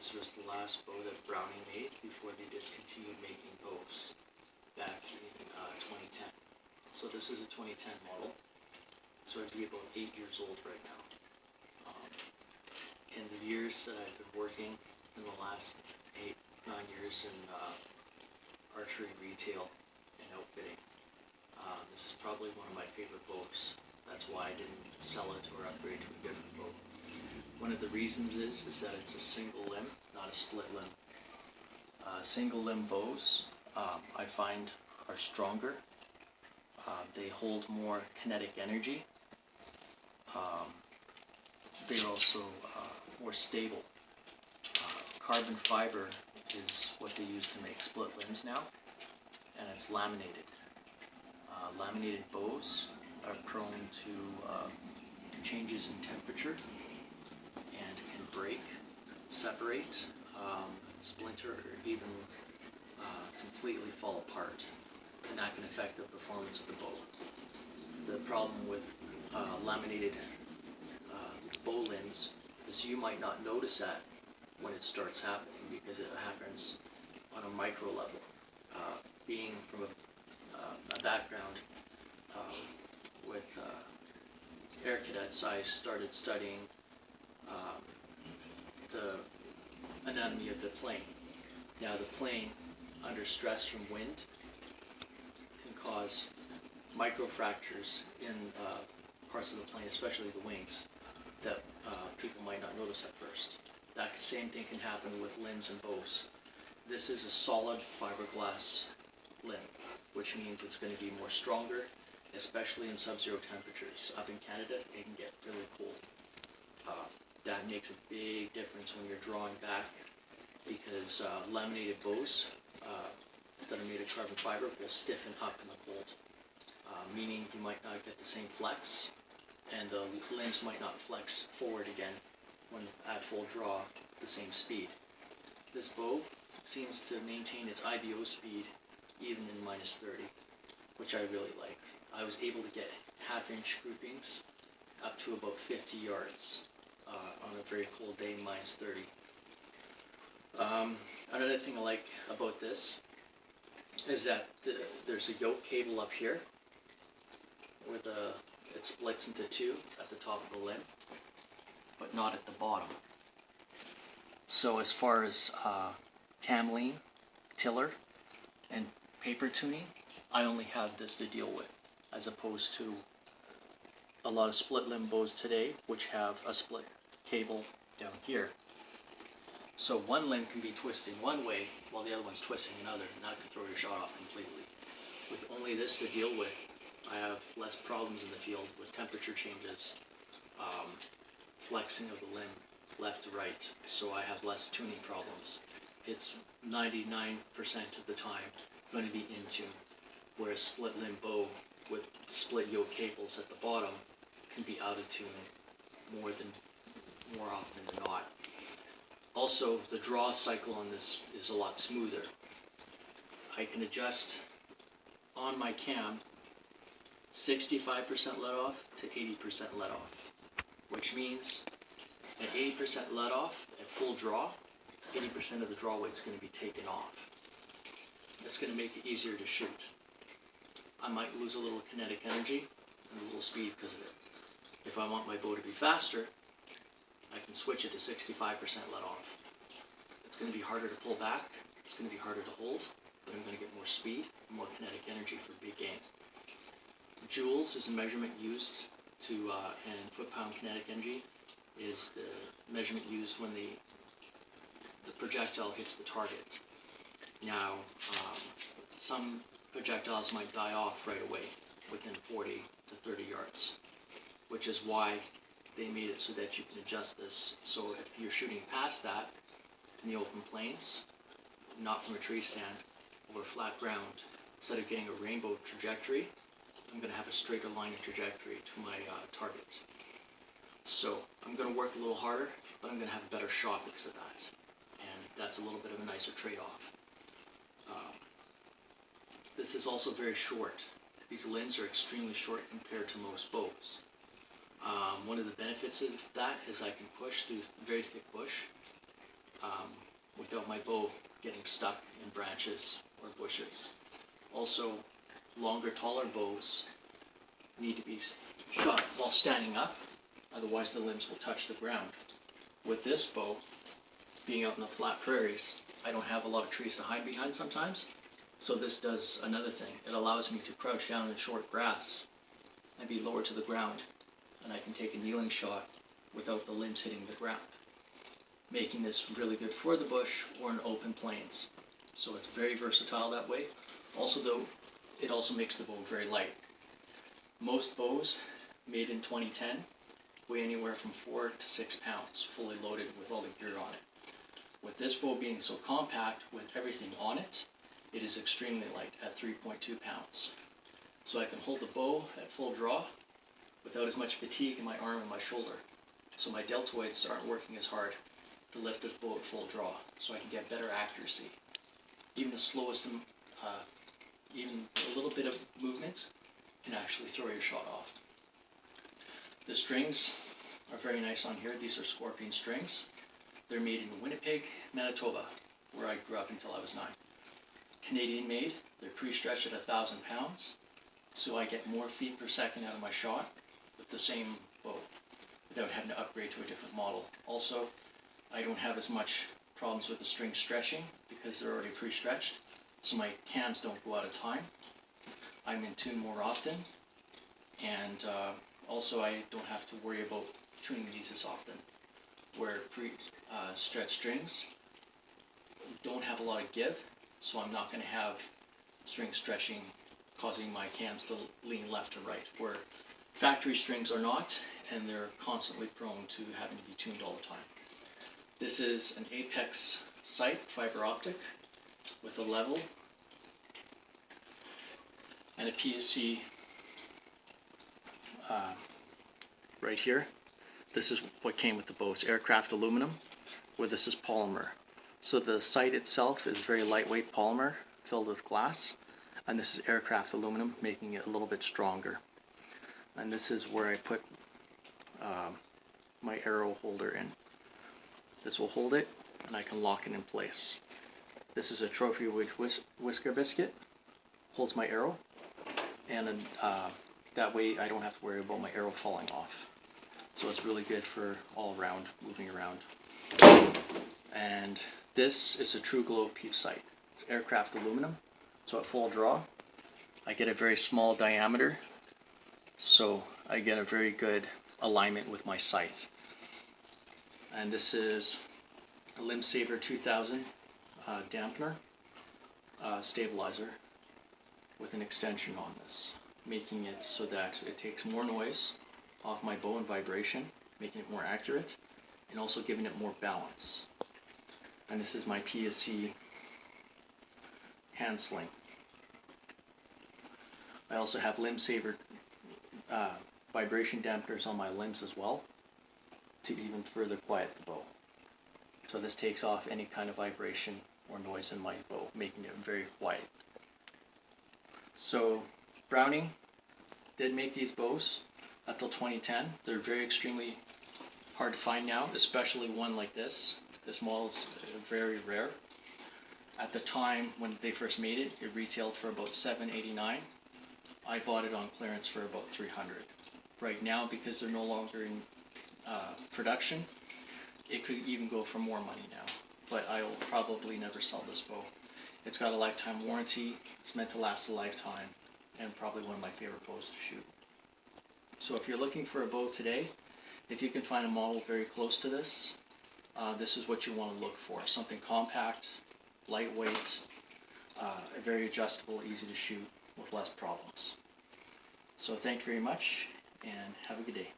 This was the last bow that Browning made before they discontinued making bows back in 2010. So this is a 2010 model, so I'd be about 8 years old right now. In the years that I've been working in the last 8-9 years in archery retail and outfitting, this is probably one of my favorite bows. That's why I didn't sell it or upgrade to a different bow. One of the reasons is that it's a single limb, not a split limb. Single limb bows, I find, are stronger. They hold more kinetic energy. They're also more stable. Carbon fiber is what they use to make split limbs now, and it's laminated. Laminated bows are prone to changes in temperature and can break, separate, splinter, or even completely fall apart, and that can affect the performance of the bow. The problem with laminated bow limbs is you might not notice that when it starts happening because it happens on a micro level. Being from a background with air cadets, I started studying the anatomy of the plane. Now the plane, under stress from wind, can cause microfractures in parts of the plane, especially the wings, that people might not notice at first. That same thing can happen with limbs and bows. This is a solid fiberglass limb, which means it's going to be more stronger, especially in sub-zero temperatures. Up in Canada, it can get really cold. That makes a big difference when you're drawing back, because laminated bows that are made of carbon fiber will stiffen up in the cold, meaning you might not get the same flex, and the limbs might not flex forward again when at full draw at the same speed. This bow seems to maintain its IBO speed even in minus 30, which I really like. I was able to get half-inch groupings up to about 50 yards on a very cold day, minus 30. Another thing I like about this is that there's a yoke cable up here with it splits into two at the top of the limb, but not at the bottom. So as far as cameline, tiller, and paper tuning, I only have this to deal with, as opposed to a lot of split limb bows today, which have a split cable down here. So one limb can be twisting one way while the other one's twisting another, and that can throw your shot off completely. With only this to deal with, I have less problems in the field with temperature changes, flexing of the limb left to right, so I have less tuning problems. It's 99% of the time going to be in tune, whereas split limb bow with split yoke cables at the bottom can be out of tune more often than not. Also, the draw cycle on this is a lot smoother. I can adjust on my cam 65% let off to 80% let off, which means at 80% let off, at full draw, 80% of the draw weight is going to be taken off. That's going to make it easier to shoot. I might lose a little kinetic energy and a little speed because of it. If I want my bow to be faster, I can switch it to 65% let off. It's going to be harder to pull back, it's going to be harder to hold, but I'm going to get more speed and more kinetic energy for big game. Joules is a measurement used to, and foot-pound kinetic energy is the measurement used when the projectile hits the target. Now, some projectiles might die off right away within 40 to 30 yards, which is why they made it so that you can adjust this. So if you're shooting past that in the open plains, not from a tree stand, over flat ground, instead of getting a rainbow trajectory, I'm going to have a straighter line of trajectory to my target. So I'm going to work a little harder, but I'm going to have a better shot because of that. And that's a little bit of a nicer trade-off. This is also very short. These limbs are extremely short compared to most bows. One of the benefits of that is I can push through very thick bush without my bow getting stuck in branches or bushes. Also, longer, taller bows need to be shot while standing up, otherwise the limbs will touch the ground. With this bow, being out in the flat prairies, I don't have a lot of trees to hide behind sometimes, so this does another thing. It allows me to crouch down in short grass and be lower to the ground, and I can take a kneeling shot without the limbs hitting the ground, making this really good for the bush or in open plains. So it's very versatile that way. Also though, it also makes the bow very light. Most bows made in 2010 weigh anywhere from 4 to 6 pounds, fully loaded with all the gear on it. With this bow being so compact with everything on it, it is extremely light at 3.2 pounds. So I can hold the bow at full draw without as much fatigue in my arm and my shoulder. So my deltoids aren't working as hard to lift this bow at full draw, so I can get better accuracy. Even the slowest, even a little bit of movement can actually throw your shot off. The strings are very nice on here. These are Scorpion strings. They're made in Winnipeg, Manitoba, where I grew up until I was 9. Canadian made. They're pre-stretched at 1,000 pounds, so I get more feet per second out of my shot with the same bow without having to upgrade to a different model. Also, I don't have as much problems with the string stretching because they're already pre-stretched, so my cams don't go out of time. I'm in tune more often, and also I don't have to worry about tuning these as often, where pre-stretched strings don't have a lot of give, so I'm not going to have string stretching causing my cams to lean left or right, where factory strings are not, and they're constantly prone to having to be tuned all the time. This is an Apex sight fiber optic with a level and a PSC right here. This is what came with the bow. It's aircraft aluminum, where this is polymer. So the sight itself is very lightweight polymer filled with glass, and this is aircraft aluminum, making it a little bit stronger. And this is where I put my arrow holder in. This will hold it, and I can lock it in place. This is a trophy whisker biscuit, holds my arrow, and then, that way I don't have to worry about my arrow falling off. So it's really good for all around, moving around. And this is a True Glow Peep sight. It's aircraft aluminum, so at full draw, I get a very small diameter, so I get a very good alignment with my sight. And this is a Limb Saver 2000 dampener stabilizer with an extension on this, making it so that it takes more noise off my bow and vibration, making it more accurate, and also giving it more balance. And this is my PSC hand sling. I also have Limb Saver vibration dampeners on my limbs as well, to even further quiet the bow. So this takes off any kind of vibration or noise in my bow, making it very quiet. So Browning did make these bows until 2010. They're very extremely hard to find now, especially one like this. This model is very rare. At the time when they first made it, it retailed for about $7.89. I bought it on clearance for about $300. Right now, because they're no longer in production, it could even go for more money now, but I will probably never sell this bow. It's got a lifetime warranty, it's meant to last a lifetime, and probably one of my favorite bows to shoot. So if you're looking for a bow today, if you can find a model very close to this, this is what you want to look for. Something compact, lightweight, very adjustable, easy to shoot with less problems. So thank you very much, and have a good day.